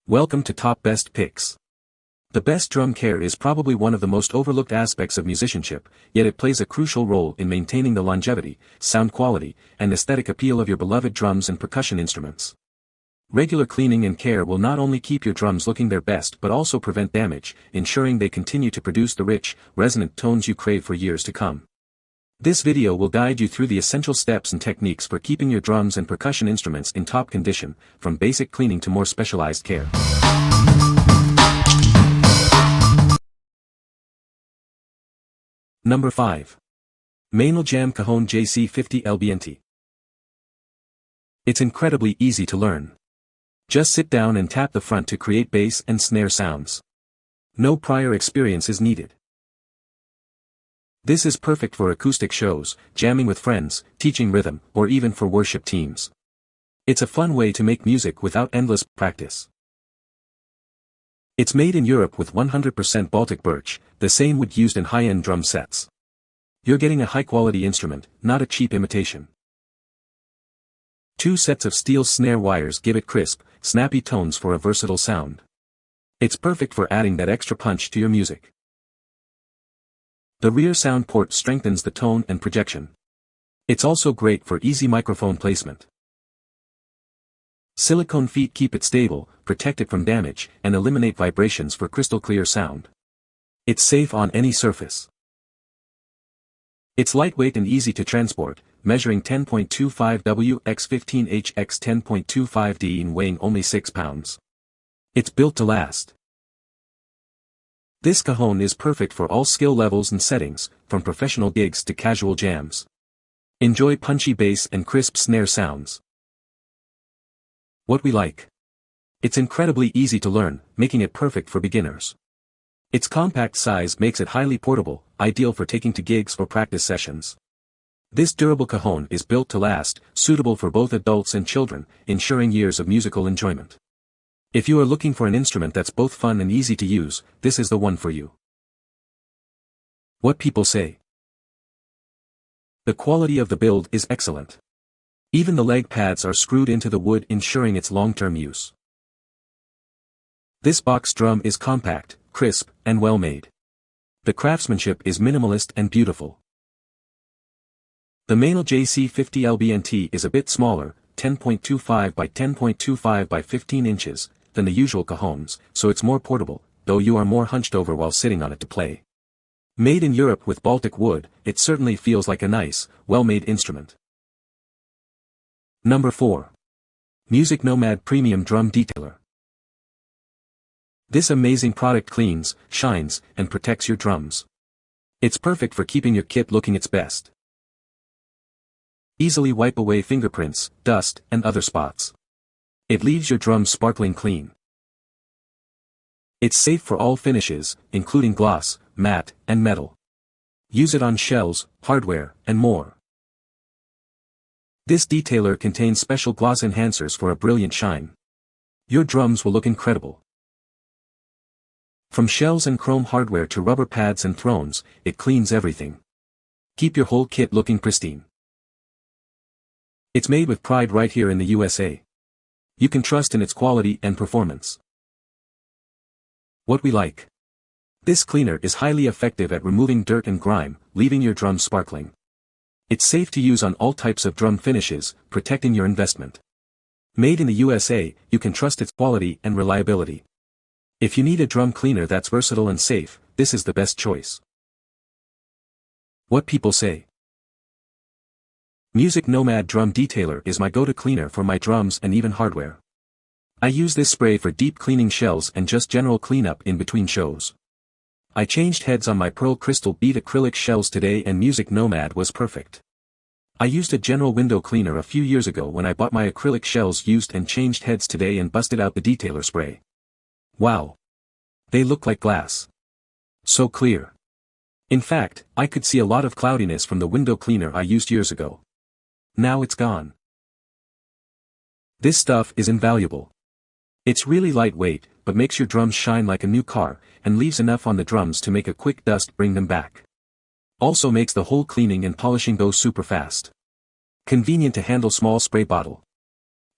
Welcome to Top Best Picks. The best drum care is probably one of the most overlooked aspects of musicianship, yet it plays a crucial role in maintaining the longevity, sound quality, and aesthetic appeal of your beloved drums and percussion instruments. Regular cleaning and care will not only keep your drums looking their best but also prevent damage, ensuring they continue to produce the rich, resonant tones you crave for years to come. This video will guide you through the essential steps and techniques for keeping your drums and percussion instruments in top condition, from basic cleaning to more specialized care. Number 5. Meinl Jam Cajon JC50 LBNT. It's incredibly easy to learn. Just sit down and tap the front to create bass and snare sounds. No prior experience is needed. This is perfect for acoustic shows, jamming with friends, teaching rhythm, or even for worship teams. It's a fun way to make music without endless practice. It's made in Europe with 100% Baltic birch, the same wood used in high-end drum sets. You're getting a high-quality instrument, not a cheap imitation. 2 sets of steel snare wires give it crisp, snappy tones for a versatile sound. It's perfect for adding that extra punch to your music. The rear sound port strengthens the tone and projection. It's also great for easy microphone placement. Silicone feet keep it stable, protect it from damage, and eliminate vibrations for crystal clear sound. It's safe on any surface. It's lightweight and easy to transport, measuring 10.25 W x 15 H x 10.25 D and weighing only 6 pounds. It's built to last. This cajon is perfect for all skill levels and settings, from professional gigs to casual jams. Enjoy punchy bass and crisp snare sounds. What we like. It's incredibly easy to learn, making it perfect for beginners. Its compact size makes it highly portable, ideal for taking to gigs or practice sessions. This durable cajon is built to last, suitable for both adults and children, ensuring years of musical enjoyment. If you are looking for an instrument that's both fun and easy to use, this is the one for you. What people say. The quality of the build is excellent. Even the leg pads are screwed into the wood, ensuring its long-term use. This box drum is compact, crisp, and well-made. The craftsmanship is minimalist and beautiful. The Meinl JC50 LBNT is a bit smaller, 10.25 by 10.25 by 15 inches, than the usual cajons, so it's more portable, though you are more hunched over while sitting on it to play. Made in Europe with Baltic wood, it certainly feels like a nice, well-made instrument. Number 4. MusicNomad Premium Drum Detailer. This amazing product cleans, shines, and protects your drums. It's perfect for keeping your kit looking its best. Easily wipe away fingerprints, dust, and other spots. It leaves your drums sparkling clean. It's safe for all finishes, including gloss, matte, and metal. Use it on shells, hardware, and more. This detailer contains special gloss enhancers for a brilliant shine. Your drums will look incredible. From shells and chrome hardware to rubber pads and thrones, it cleans everything. Keep your whole kit looking pristine. It's made with pride right here in the USA. You can trust in its quality and performance. What we like. This cleaner is highly effective at removing dirt and grime, leaving your drums sparkling. It's safe to use on all types of drum finishes, protecting your investment. Made in the USA, you can trust its quality and reliability. If you need a drum cleaner that's versatile and safe, this is the best choice. What people say. MusicNomad Drum Detailer is my go-to cleaner for my drums and even hardware. I use this spray for deep cleaning shells and just general cleanup in between shows. I changed heads on my pearl crystal bead acrylic shells today and MusicNomad was perfect. I used a general window cleaner a few years ago when I bought my acrylic shells used and changed heads today and busted out the detailer spray. Wow! They look like glass. So clear. In fact, I could see a lot of cloudiness from the window cleaner I used years ago. Now it's gone. This stuff is invaluable. It's really lightweight, but makes your drums shine like a new car, and leaves enough on the drums to make a quick dust bring them back. Also makes the whole cleaning and polishing go super fast. Convenient to handle small spray bottle.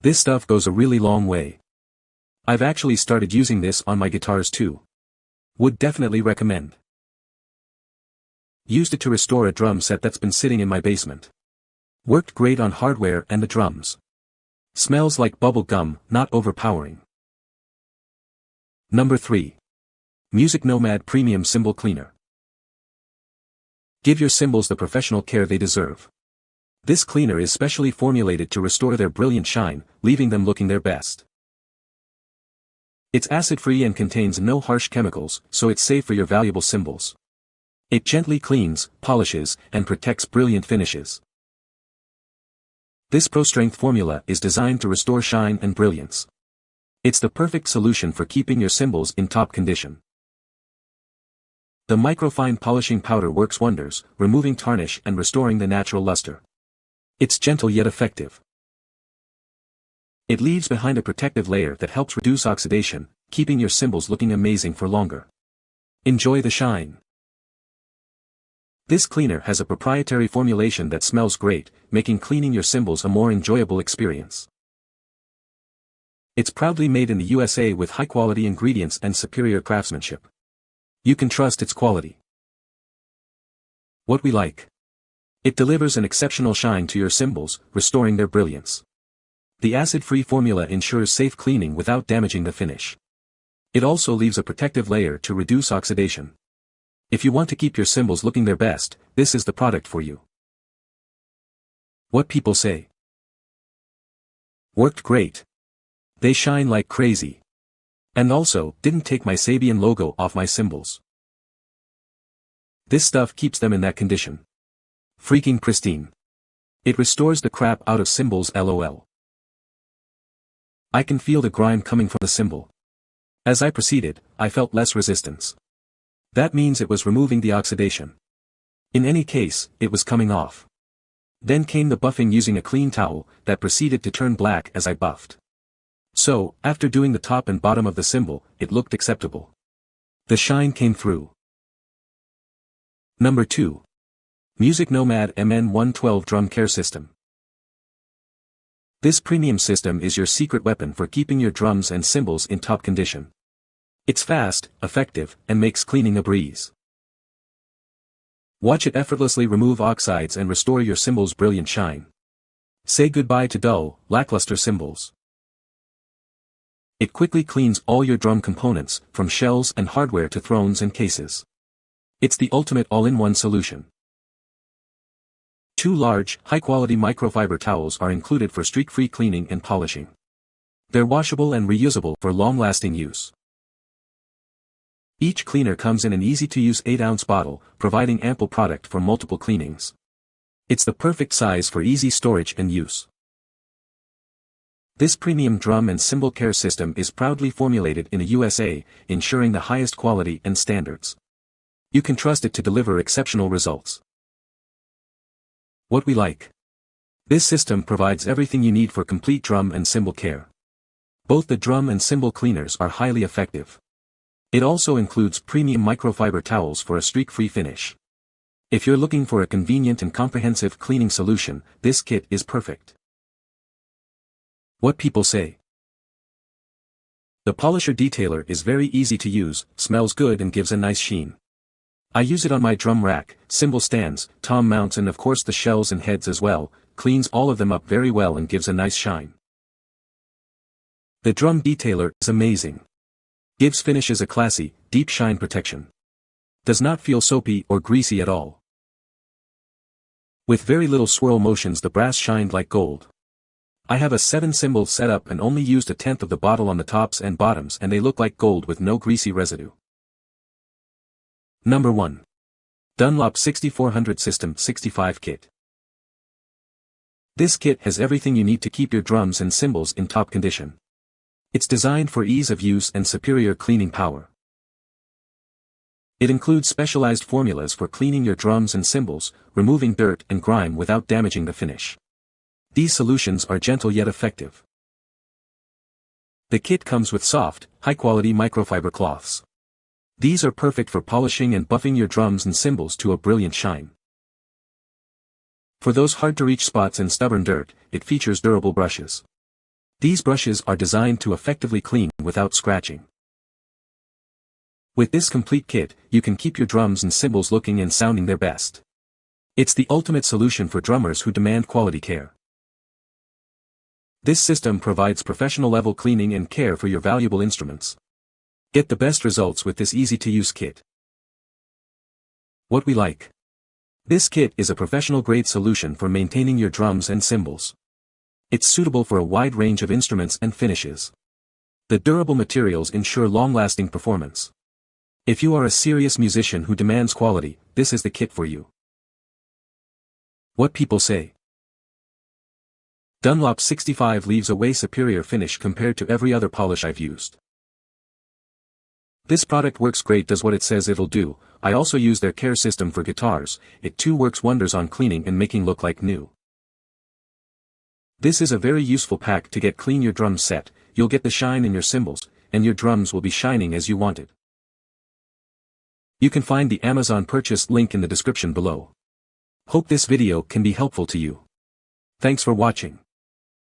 This stuff goes a really long way. I've actually started using this on my guitars too. Would definitely recommend. Used it to restore a drum set that's been sitting in my basement. Worked great on hardware and the drums. Smells like bubble gum, not overpowering. Number 3. MusicNomad Premium Cymbal Cleaner. Give your cymbals the professional care they deserve. This cleaner is specially formulated to restore their brilliant shine, leaving them looking their best. It's acid-free and contains no harsh chemicals, so it's safe for your valuable cymbals. It gently cleans, polishes, and protects brilliant finishes. This pro-strength formula is designed to restore shine and brilliance. It's the perfect solution for keeping your cymbals in top condition. The microfine polishing powder works wonders, removing tarnish and restoring the natural luster. It's gentle yet effective. It leaves behind a protective layer that helps reduce oxidation, keeping your cymbals looking amazing for longer. Enjoy the shine. This cleaner has a proprietary formulation that smells great, making cleaning your cymbals a more enjoyable experience. It's proudly made in the USA with high-quality ingredients and superior craftsmanship. You can trust its quality. What we like. It delivers an exceptional shine to your cymbals, restoring their brilliance. The acid-free formula ensures safe cleaning without damaging the finish. It also leaves a protective layer to reduce oxidation. If you want to keep your cymbals looking their best, this is the product for you. What people say. Worked great. They shine like crazy. And also, didn't take my Sabian logo off my cymbals. This stuff keeps them in that condition. Freaking pristine. It restores the crap out of cymbals, lol. I can feel the grime coming from the cymbal. As I proceeded, I felt less resistance. That means it was removing the oxidation. In any case, it was coming off. Then came the buffing using a clean towel, that proceeded to turn black as I buffed. So, after doing the top and bottom of the cymbal, it looked acceptable. The shine came through. Number 2. MusicNomad MN112 Drum Care System. This premium system is your secret weapon for keeping your drums and cymbals in top condition. It's fast, effective, and makes cleaning a breeze. Watch it effortlessly remove oxides and restore your cymbals' brilliant shine. Say goodbye to dull, lackluster cymbals. It quickly cleans all your drum components, from shells and hardware to thrones and cases. It's the ultimate all-in-one solution. 2 large, high-quality microfiber towels are included for streak-free cleaning and polishing. They're washable and reusable for long-lasting use. Each cleaner comes in an easy-to-use 8-ounce bottle, providing ample product for multiple cleanings. It's the perfect size for easy storage and use. This premium drum and cymbal care system is proudly formulated in the USA, ensuring the highest quality and standards. You can trust it to deliver exceptional results. What we like. This system provides everything you need for complete drum and cymbal care. Both the drum and cymbal cleaners are highly effective. It also includes premium microfiber towels for a streak-free finish. If you're looking for a convenient and comprehensive cleaning solution, this kit is perfect. What people say. The polisher detailer is very easy to use, smells good and gives a nice sheen. I use it on my drum rack, cymbal stands, tom mounts and of course the shells and heads as well, cleans all of them up very well and gives a nice shine. The drum detailer is amazing. Gives finishes a classy, deep shine protection. Does not feel soapy or greasy at all. With very little swirl motions the brass shined like gold. I have a 7 cymbal setup and only used 1/10 of the bottle on the tops and bottoms and they look like gold with no greasy residue. Number 1. Dunlop 6400 System 65 Kit. This kit has everything you need to keep your drums and cymbals in top condition. It's designed for ease of use and superior cleaning power. It includes specialized formulas for cleaning your drums and cymbals, removing dirt and grime without damaging the finish. These solutions are gentle yet effective. The kit comes with soft, high-quality microfiber cloths. These are perfect for polishing and buffing your drums and cymbals to a brilliant shine. For those hard-to-reach spots and stubborn dirt, it features durable brushes. These brushes are designed to effectively clean without scratching. With this complete kit, you can keep your drums and cymbals looking and sounding their best. It's the ultimate solution for drummers who demand quality care. This system provides professional-level cleaning and care for your valuable instruments. Get the best results with this easy-to-use kit. What we like. This kit is a professional-grade solution for maintaining your drums and cymbals. It's suitable for a wide range of instruments and finishes. The durable materials ensure long-lasting performance. If you are a serious musician who demands quality, this is the kit for you. What people say. Dunlop 65 leaves a way superior finish compared to every other polish I've used. This product works great, does what it says it'll do. I also use their care system for guitars. It too works wonders on cleaning and making look like new. This is a very useful pack to get clean your drums set. You'll get the shine in your cymbals, and your drums will be shining as you want it. You can find the Amazon purchase link in the description below. Hope this video can be helpful to you. Thanks for watching.